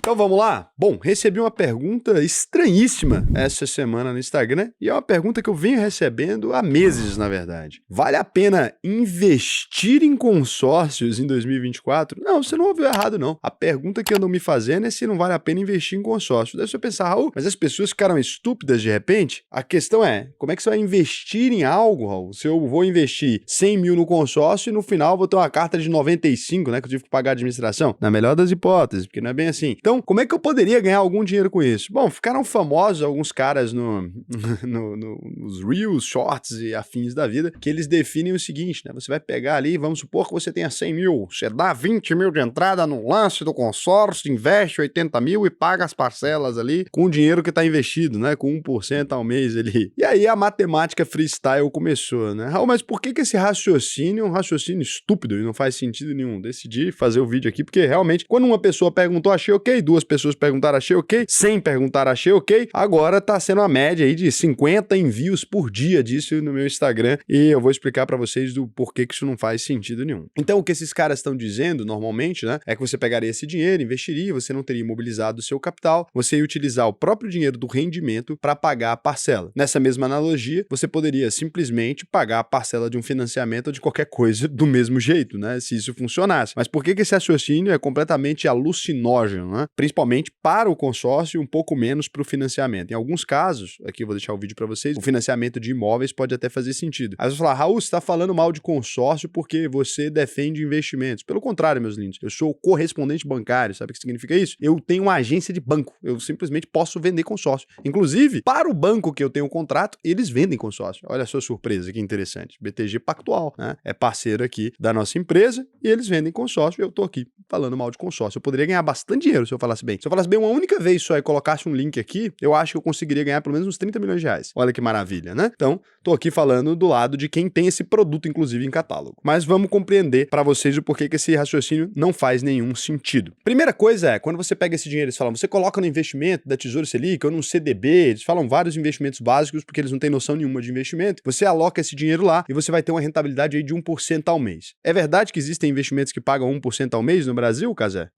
Então vamos lá? Bom, recebi uma pergunta estranhíssima essa semana no Instagram e é uma pergunta que eu venho recebendo há meses, na verdade. Vale a pena investir em consórcios em 2024? Não, você não ouviu errado, não. A pergunta que andam me fazendo é se não vale a pena investir em consórcios. Daí você pensar, Raul, mas as pessoas ficaram estúpidas de repente? A questão é, como é que você vai investir em algo, Raul? Se eu vou investir 100 mil no consórcio e no final vou ter uma carta de 95, né, que eu tive que pagar a administração? Na melhor das hipóteses, porque não é bem assim. Então, como é que eu poderia ganhar algum dinheiro com isso? Bom, ficaram famosos alguns caras nos Reels, Shorts e afins da vida, que eles definem o seguinte, né? Você vai pegar ali, vamos supor que você tenha 100 mil, você dá 20 mil de entrada no lance do consórcio, investe 80 mil e paga as parcelas ali com o dinheiro que está investido, né? Com 1% ao mês ali. E aí a matemática freestyle começou, né? Raul, mas por que esse raciocínio é um raciocínio estúpido e não faz sentido nenhum? Decidi fazer o vídeo aqui porque realmente, quando uma pessoa perguntou, achei ok, duas pessoas perguntaram, achei ok, 100 perguntaram, achei ok, agora tá sendo uma média aí de 50 envios por dia disso no meu Instagram e eu vou explicar pra vocês do porquê que isso não faz sentido nenhum. Então o que esses caras estão dizendo normalmente, né, é que você pegaria esse dinheiro, investiria, você não teria imobilizado o seu capital, você ia utilizar o próprio dinheiro do rendimento para pagar a parcela. Nessa mesma analogia, você poderia simplesmente pagar a parcela de um financiamento ou de qualquer coisa do mesmo jeito, né, se isso funcionasse. Mas por que esse raciocínio é completamente alucinógeno, né? Principalmente para o consórcio e um pouco menos para o financiamento. Em alguns casos, aqui eu vou deixar o vídeo para vocês, o financiamento de imóveis pode até fazer sentido. Aí você vai falar, Raul, você está falando mal de consórcio porque você defende investimentos. Pelo contrário, meus lindos, eu sou correspondente bancário, sabe o que significa isso? Eu tenho uma agência de banco, eu simplesmente posso vender consórcio. Inclusive, para o banco que eu tenho um contrato, eles vendem consórcio. Olha a sua surpresa, que interessante. BTG Pactual, né? É parceiro aqui da nossa empresa e eles vendem consórcio e eu tô aqui falando mal de consórcio. Eu poderia ganhar bastante dinheiro se eu falasse bem. Se eu falasse bem uma única vez só e colocasse um link aqui, eu acho que eu conseguiria ganhar pelo menos uns 30 milhões de reais. Olha que maravilha, né? Então, tô aqui falando do lado de quem tem esse produto, inclusive, em catálogo. Mas vamos compreender para vocês o porquê que esse raciocínio não faz nenhum sentido. Primeira coisa é, quando você pega esse dinheiro, eles falam, você coloca no investimento da Tesouro Selic ou num CDB, eles falam vários investimentos básicos porque eles não têm noção nenhuma de investimento, você aloca esse dinheiro lá e você vai ter uma rentabilidade aí de 1% ao mês. É verdade que existem investimentos que pagam 1% ao mês no Brasil, Cazé?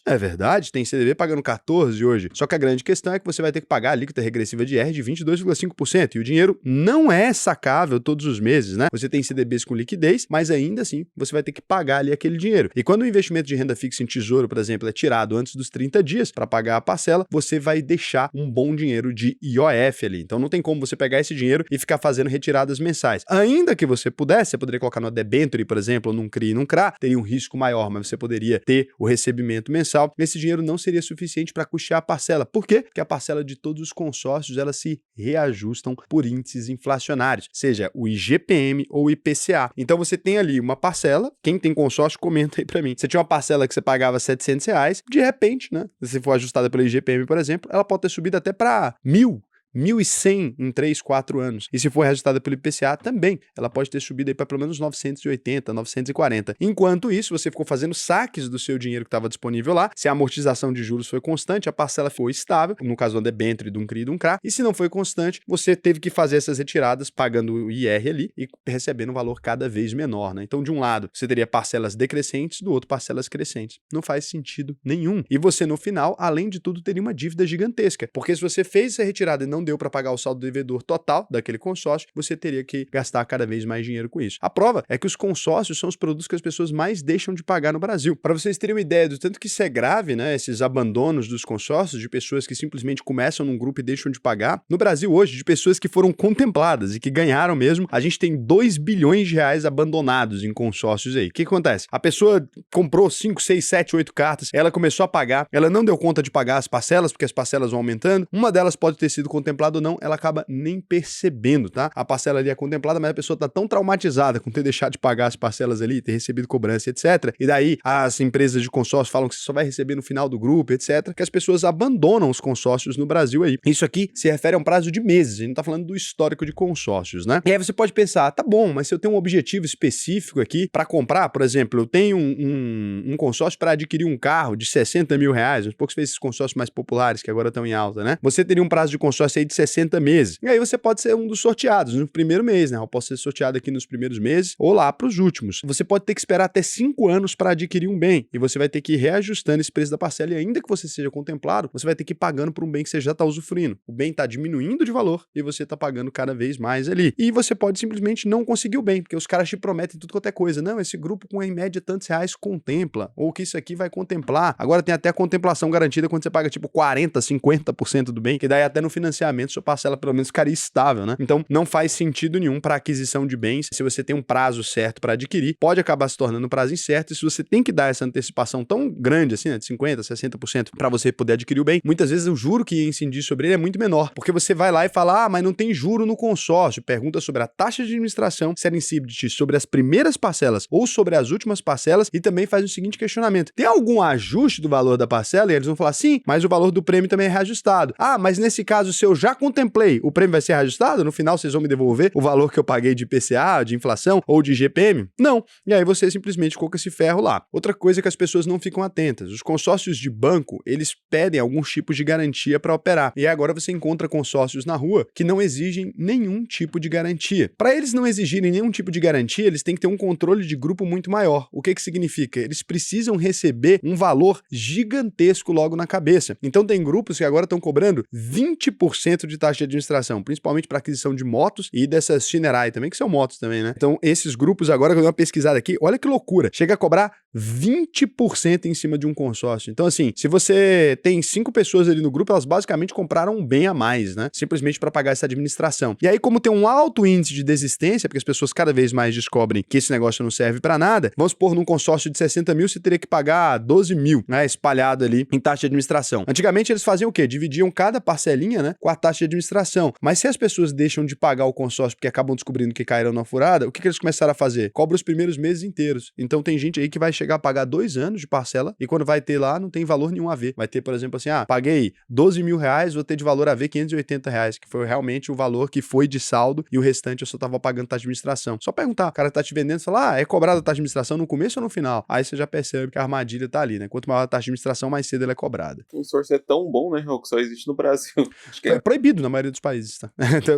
É verdade, tem CDB pagando 14 hoje. Só que a grande questão é que você vai ter que pagar a alíquota regressiva de IR de 22,5%. E o dinheiro não é sacável todos os meses, né? Você tem CDBs com liquidez, mas ainda assim você vai ter que pagar ali aquele dinheiro. E quando o investimento de renda fixa em tesouro, por exemplo, é tirado antes dos 30 dias para pagar a parcela, você vai deixar um bom dinheiro de IOF ali. Então não tem como você pegar esse dinheiro e ficar fazendo retiradas mensais. Ainda que você pudesse, você poderia colocar no debenture, por exemplo, ou num CRI e num CRA, teria um risco maior, mas você poderia ter o recebimento mensal, esse dinheiro não seria suficiente para custear a parcela. Por quê? Porque a parcela de todos os consórcios, elas se reajustam por índices inflacionários, seja o IGPM ou o IPCA. Então você tem ali uma parcela, quem tem consórcio, comenta aí para mim. Você tinha uma parcela que você pagava R$700, de repente, né, se for ajustada pelo IGPM, por exemplo, ela pode ter subido até para 1.100 em 3, 4 anos. E se for reajustada pelo IPCA também, ela pode ter subido aí para pelo menos 980, 940. Enquanto isso, você ficou fazendo saques do seu dinheiro que estava disponível lá, se a amortização de juros foi constante, a parcela foi estável, no caso do debênture, de um CRI e de um CRA, e se não foi constante, você teve que fazer essas retiradas pagando o IR ali e recebendo um valor cada vez menor, né? Então, de um lado, você teria parcelas decrescentes, do outro, parcelas crescentes. Não faz sentido nenhum. E você, no final, além de tudo, teria uma dívida gigantesca, porque se você fez essa retirada e não deu para pagar o saldo devedor total daquele consórcio, você teria que gastar cada vez mais dinheiro com isso. A prova é que os consórcios são os produtos que as pessoas mais deixam de pagar no Brasil. Para vocês terem uma ideia do tanto que isso é grave, né, esses abandonos dos consórcios, de pessoas que simplesmente começam num grupo e deixam de pagar, no Brasil hoje, de pessoas que foram contempladas e que ganharam mesmo, a gente tem 2 bilhões de reais abandonados em consórcios aí. O que acontece? A pessoa comprou 5, 6, 7, 8 cartas, ela começou a pagar, ela não deu conta de pagar as parcelas, porque as parcelas vão aumentando, uma delas pode ter sido contemplada ou não, ela acaba nem percebendo, tá? A parcela ali é contemplada, mas a pessoa tá tão traumatizada com ter deixado de pagar as parcelas ali, ter recebido cobrança, etc. E daí as empresas de consórcio falam que você só vai receber no final do grupo, etc. Que as pessoas abandonam os consórcios no Brasil aí. Isso aqui se refere a um prazo de meses, a gente não tá falando do histórico de consórcios, né? E aí você pode pensar, tá bom, mas se eu tenho um objetivo específico aqui para comprar, por exemplo, eu tenho um consórcio para adquirir um carro de 60 mil reais, um pouco esses consórcios mais populares que agora estão em alta, né? Você teria um prazo de consórcio aí de 60 meses. E aí você pode ser um dos sorteados no primeiro mês, né? Eu posso ser sorteado aqui nos primeiros meses ou lá para os últimos. Você pode ter que esperar até 5 anos para adquirir um bem e você vai ter que ir reajustando esse preço da parcela e ainda que você seja contemplado, você vai ter que ir pagando por um bem que você já está usufruindo. O bem está diminuindo de valor e você está pagando cada vez mais ali. E você pode simplesmente não conseguir o bem, porque os caras te prometem tudo quanto é coisa. Não, esse grupo com em média tantos reais contempla, ou que isso aqui vai contemplar. Agora tem até a contemplação garantida quando você paga tipo 40, 50% do bem, que daí até no financiamento sua parcela pelo menos ficaria estável, né? Então não faz sentido nenhum para aquisição de bens. Se você tem um prazo certo para adquirir, pode acabar se tornando um prazo incerto. E se você tem que dar essa antecipação tão grande assim, né, de 50, 60% para você poder adquirir o bem, muitas vezes o juro que ia incidir sobre ele é muito menor, porque você vai lá e fala: "Ah, mas não tem juro no consórcio". Pergunta sobre a taxa de administração, se ela incide sobre as primeiras parcelas ou sobre as últimas parcelas, e também faz o seguinte questionamento: tem algum ajuste do valor da parcela? E eles vão falar: sim, mas o valor do prêmio também é reajustado. Ah, mas nesse caso, se eu já contemplei, o prêmio vai ser reajustado? No final vocês vão me devolver o valor que eu paguei de IPCA, de inflação ou de IGPM? Não. E aí você simplesmente coloca esse ferro lá. Outra coisa que as pessoas não ficam atentas: os consórcios de banco, eles pedem alguns tipos de garantia para operar. E agora você encontra consórcios na rua que não exigem nenhum tipo de garantia. Para eles não exigirem nenhum tipo de garantia, eles têm que ter um controle de grupo muito maior. O que significa? Eles precisam receber um valor gigantesco logo na cabeça. Então tem grupos que agora estão cobrando 20% de taxa de administração, principalmente para aquisição de motos e dessas Shinerai também, que são motos também, né? Então esses grupos agora, que eu dei uma pesquisada aqui, olha que loucura, chega a cobrar 20% em cima de um consórcio. Então assim, se você tem 5 pessoas ali no grupo, elas basicamente compraram um bem a mais, né? Simplesmente para pagar essa administração. E aí, como tem um alto índice de desistência, porque as pessoas cada vez mais descobrem que esse negócio não serve para nada, vamos supor, num consórcio de 60 mil, você teria que pagar 12 mil, né? Espalhado ali em taxa de administração. Antigamente eles faziam o quê? Dividiam cada parcelinha, né? Com a taxa de administração. Mas se as pessoas deixam de pagar o consórcio porque acabam descobrindo que caíram na furada, o que eles começaram a fazer? Cobra os primeiros meses inteiros. Então tem gente aí que vai chegar a pagar 2 anos de parcela e quando vai ter lá, não tem valor nenhum a ver. Vai ter, por exemplo, assim, paguei 12 mil reais, vou ter de valor a ver 580 reais, que foi realmente o valor que foi de saldo e o restante eu só tava pagando taxa de administração. Só perguntar, o cara tá te vendendo, fala: é cobrado a taxa de administração no começo ou no final? Aí você já percebe que a armadilha tá ali, né? Quanto maior a taxa de administração, mais cedo ela é cobrada. O consórcio é tão bom, né, que só existe no Brasil. Acho que é proibido na maioria dos países, tá?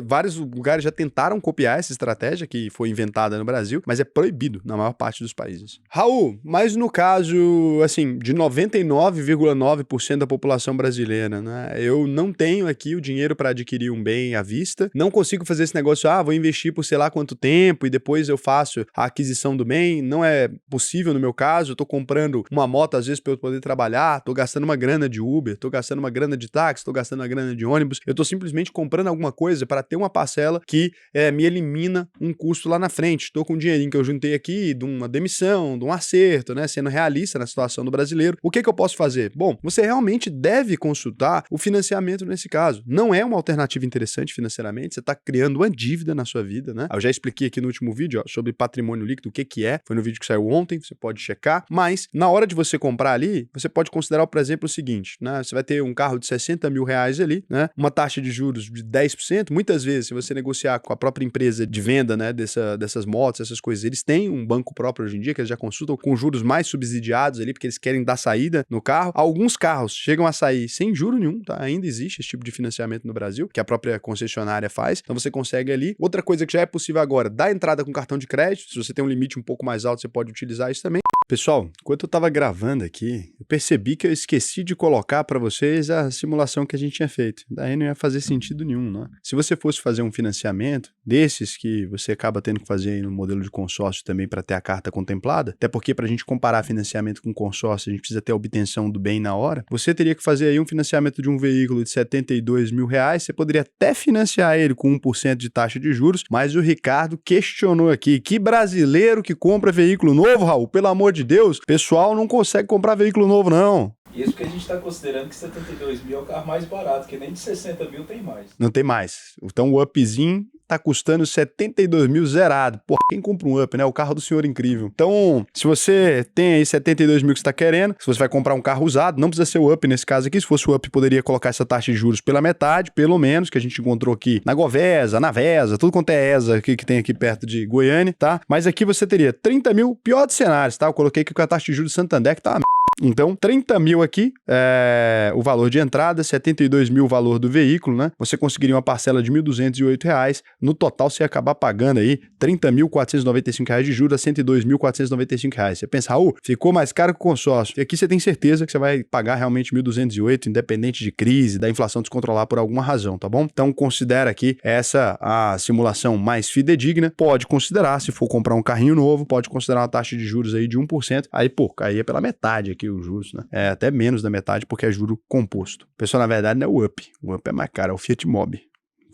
Vários lugares já tentaram copiar essa estratégia que foi inventada no Brasil, mas é proibido na maior parte dos países. Raul, mas no caso, assim, de 99,9% da população brasileira, né? Eu não tenho aqui o dinheiro para adquirir um bem à vista, não consigo fazer esse negócio, vou investir por sei lá quanto tempo e depois eu faço a aquisição do bem, não é possível no meu caso, eu tô comprando uma moto às vezes para eu poder trabalhar, tô gastando uma grana de Uber, tô gastando uma grana de táxi, tô gastando uma grana de ônibus, eu tô simplesmente comprando alguma coisa para ter uma parcela que me elimina um custo lá na frente, tô com um dinheirinho que eu juntei aqui de uma demissão, de um acerto, né, sendo realista na situação do brasileiro, o que eu posso fazer? Bom, você realmente deve consultar o financiamento nesse caso, não é uma alternativa interessante financeiramente, você está criando uma dívida na sua vida, né? Eu já expliquei aqui no último vídeo sobre patrimônio líquido, o que é, foi no vídeo que saiu ontem, você pode checar, mas na hora de você comprar ali, você pode considerar, por exemplo, o seguinte, né? Você vai ter um carro de 60 mil reais ali, né? Uma taxa de juros de 10%, muitas vezes, se você negociar com a própria empresa de venda, né, dessas motos, essas coisas, eles têm um banco próprio hoje em dia, que eles já consultam com juros mais subsidiados ali, porque eles querem dar saída no carro. Alguns carros chegam a sair sem juro nenhum, tá? Ainda existe esse tipo de financiamento no Brasil, que a própria concessionária faz, então você consegue ali. Outra coisa que já é possível agora, dar entrada com cartão de crédito, se você tem um limite um pouco mais alto, você pode utilizar isso também. Pessoal, enquanto eu estava gravando aqui, eu percebi que eu esqueci de colocar para vocês a simulação que a gente tinha feito. Daí não ia fazer sentido nenhum, né? Se você fosse fazer um financiamento desses que você acaba tendo que fazer aí no modelo de consórcio também para ter a carta contemplada, até porque para a gente comparar financiamento com consórcio, a gente precisa ter a obtenção do bem na hora, você teria que fazer aí um financiamento de um veículo de 72 mil reais, você poderia até financiar ele com 1% de taxa de juros, mas o Ricardo questionou aqui, que brasileiro que compra veículo novo, Raul? Pelo amor de Deus, pessoal não consegue comprar veículo novo, não. Isso porque a gente está considerando que 72 mil é o carro mais barato, que nem de 60 mil tem mais. Não tem mais. Então o upzinho tá custando 72 mil zerado. Porra, quem compra um up, né? O carro do senhor incrível. Então, se você tem aí 72 mil que você tá querendo, se você vai comprar um carro usado, não precisa ser o up nesse caso aqui. Se fosse o up, poderia colocar essa taxa de juros pela metade, pelo menos, que a gente encontrou aqui na Govesa, na Vesa, tudo quanto é ESA aqui, que tem aqui perto de Goiânia, tá? Mas aqui você teria 30 mil, pior dos cenários, tá? Eu coloquei aqui com a taxa de juros do Santander, que tá uma Então, 30 mil aqui é o valor de entrada, 72 mil o valor do veículo, né? Você conseguiria uma parcela de R$ 1.208. No total, você ia acabar pagando aí R$ 30.495 de juros a R$ 102.495. Você pensa, Raul, ficou mais caro que o consórcio. E aqui você tem certeza que você vai pagar realmente 1.208, independente de crise, da inflação descontrolar por alguma razão, tá bom? Então, considera aqui essa a simulação mais fidedigna. Pode considerar, se for comprar um carrinho novo, pode considerar uma taxa de juros aí de 1%. Aí, pô, caía pela metade aqui os juros, né? É até menos da metade porque é juro composto. Pessoal, na verdade, não é o Up. O Up é mais caro, é o Fiat Mobi.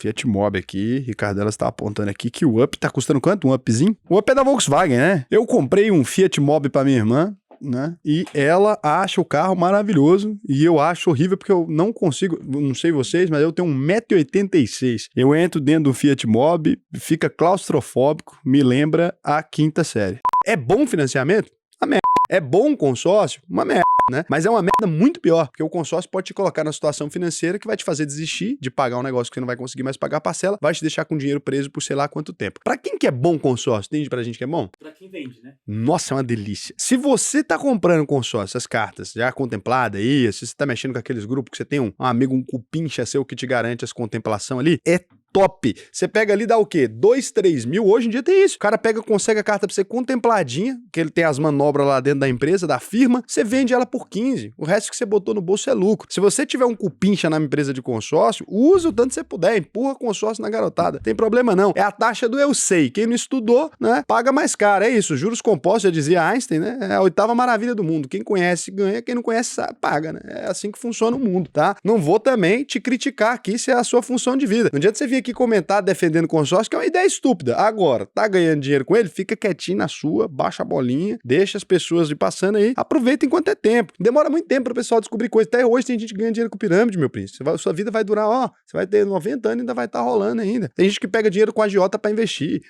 Fiat Mobi aqui, Ricardo, ela está apontando aqui que o Up tá custando quanto? Um Upzinho? O Up é da Volkswagen, né? Eu comprei um Fiat Mobi pra minha irmã, né? E ela acha o carro maravilhoso e eu acho horrível porque eu não consigo, não sei vocês, mas eu tenho 1,86 m. Eu entro dentro do Fiat Mobi, fica claustrofóbico, me lembra a quinta série. É bom financiamento? Uma merda. É bom consórcio? Uma merda. Né? Mas é uma merda muito pior, porque o consórcio pode te colocar na situação financeira que vai te fazer desistir de pagar um negócio que você não vai conseguir mais pagar a parcela, vai te deixar com o dinheiro preso por sei lá quanto tempo. Pra quem que é bom consórcio? Entende pra gente que é bom? Pra quem vende, né? Nossa, é uma delícia. Se você tá comprando consórcio, essas cartas já contempladas aí, se você tá mexendo com aqueles grupos que você tem um amigo, um cupincha seu que te garante as contemplação ali, é top. Você pega ali, dá o quê? 2, 3 mil? Hoje em dia tem isso. O cara pega, consegue a carta pra você contempladinha, que ele tem as manobras lá dentro da empresa, da firma, você vende ela por 15. O resto que você botou no bolso é lucro. Se você tiver um cupincha na empresa de consórcio, usa o tanto que você puder, empurra consórcio na garotada. Tem problema não. É a taxa do eu sei. Quem não estudou, né, paga mais caro. É isso. Juros compostos, já dizia Einstein, né? É a 8ª maravilha do mundo. Quem conhece ganha, quem não conhece paga, né? É assim que funciona o mundo, tá? Não vou também te criticar aqui se é a sua função de vida. Não adianta você vir aqui comentar defendendo consórcio, que é uma ideia estúpida. Agora, tá ganhando dinheiro com ele? Fica quietinho na sua, baixa a bolinha, deixa as pessoas ir passando aí, aproveita enquanto é tempo. Demora muito tempo para o pessoal descobrir coisa. Até hoje tem gente que ganha dinheiro com pirâmide, meu príncipe. Sua vida vai durar, ó, você vai ter 90 anos e ainda vai estar rolando ainda. Tem gente que pega dinheiro com agiota para investir.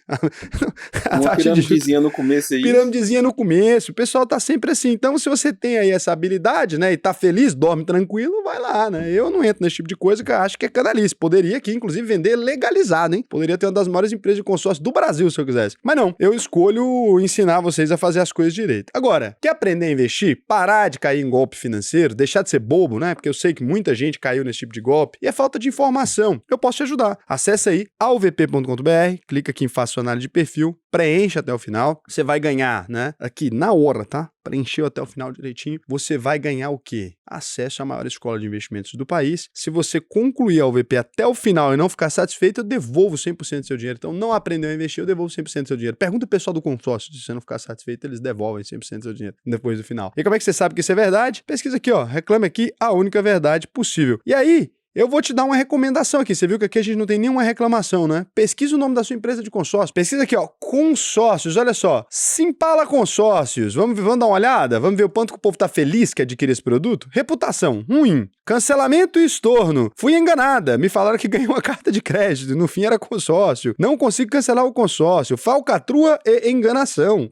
Uma piramidezinha no começo aí. Piramidezinha no começo. O pessoal tá sempre assim. Então, se você tem aí essa habilidade, né, e tá feliz, dorme tranquilo, vai lá, né? Eu não entro nesse tipo de coisa que eu acho que é canalice. Poderia aqui, inclusive, vender legalizado, hein? Poderia ter uma das maiores empresas de consórcio do Brasil, se eu quisesse. Mas não, eu escolho ensinar vocês a fazer as coisas direito. Agora, quer aprender a investir? Parar de cair em golpe financeiro? Deixar de ser bobo, né? Porque eu sei que muita gente caiu nesse tipo de golpe. E é falta de informação. Eu posso te ajudar. Acesse aí alvp.com.br, clica aqui em Faça sua análise de perfil, preencha até o final. Você vai ganhar, né? Aqui, na hora, tá? Preencheu até o final direitinho. Você vai ganhar o quê? Acesso à maior escola de investimentos do país. Se você concluir a UVP até o final e não ficar satisfeito, eu devolvo 100% do seu dinheiro. Então, não aprendeu a investir, eu devolvo 100% do seu dinheiro. Pergunta o pessoal do consórcio, se você não ficar satisfeito, eles devolvem 100% do seu dinheiro depois do final. E como é que você sabe que isso é verdade? Pesquisa aqui, ó. Reclame aqui a única verdade possível. E aí, eu vou te dar uma recomendação aqui. Você viu que aqui a gente não tem nenhuma reclamação, né? Pesquisa o nome da sua empresa de consórcio. Pesquisa aqui, ó. Consórcios, olha só. Simpala Consórcios. Vamos dar uma olhada? Vamos ver o quanto que o povo tá feliz que adquire esse produto? Reputação, ruim. Cancelamento e estorno. Fui enganada. Me falaram que ganhei uma carta de crédito. No fim era consórcio. Não consigo cancelar o consórcio. Falcatrua e enganação.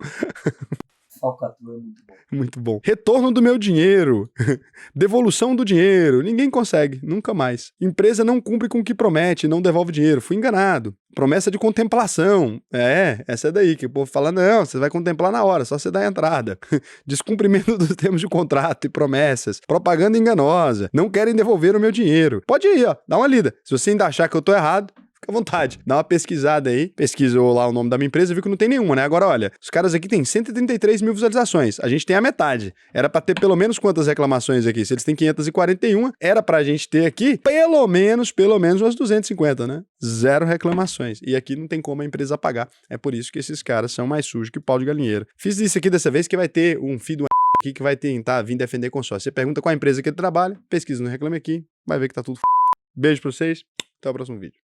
Falcatrua é muito bom. Muito bom. Retorno do meu dinheiro. Devolução do dinheiro. Ninguém consegue, nunca mais. Empresa não cumpre com o que promete, não devolve dinheiro. Fui enganado. Promessa de contemplação. Essa é daí que o povo fala, não, você vai contemplar na hora, só você dá a entrada. Descumprimento dos termos de contrato e promessas. Propaganda enganosa. Não querem devolver o meu dinheiro. Pode ir, ó, dá uma lida. Se você ainda achar que eu tô errado, fica à vontade, dá uma pesquisada aí, pesquisou lá o nome da minha empresa, viu que não tem nenhuma, né? Agora, olha, os caras aqui têm 133 mil visualizações, a gente tem a metade. Era pra ter pelo menos quantas reclamações aqui? Se eles têm 541, era pra gente ter aqui pelo menos umas 250, né? 0 reclamações. E aqui não tem como a empresa pagar. É por isso que esses caras são mais sujos que pau de galinheiro. Fiz isso aqui dessa vez que vai ter um filho do aqui que vai tentar vir defender consórcio. Você pergunta qual a empresa que ele trabalha, pesquisa no Reclame Aqui, vai ver que tá tudo Beijo pra vocês, até o próximo vídeo.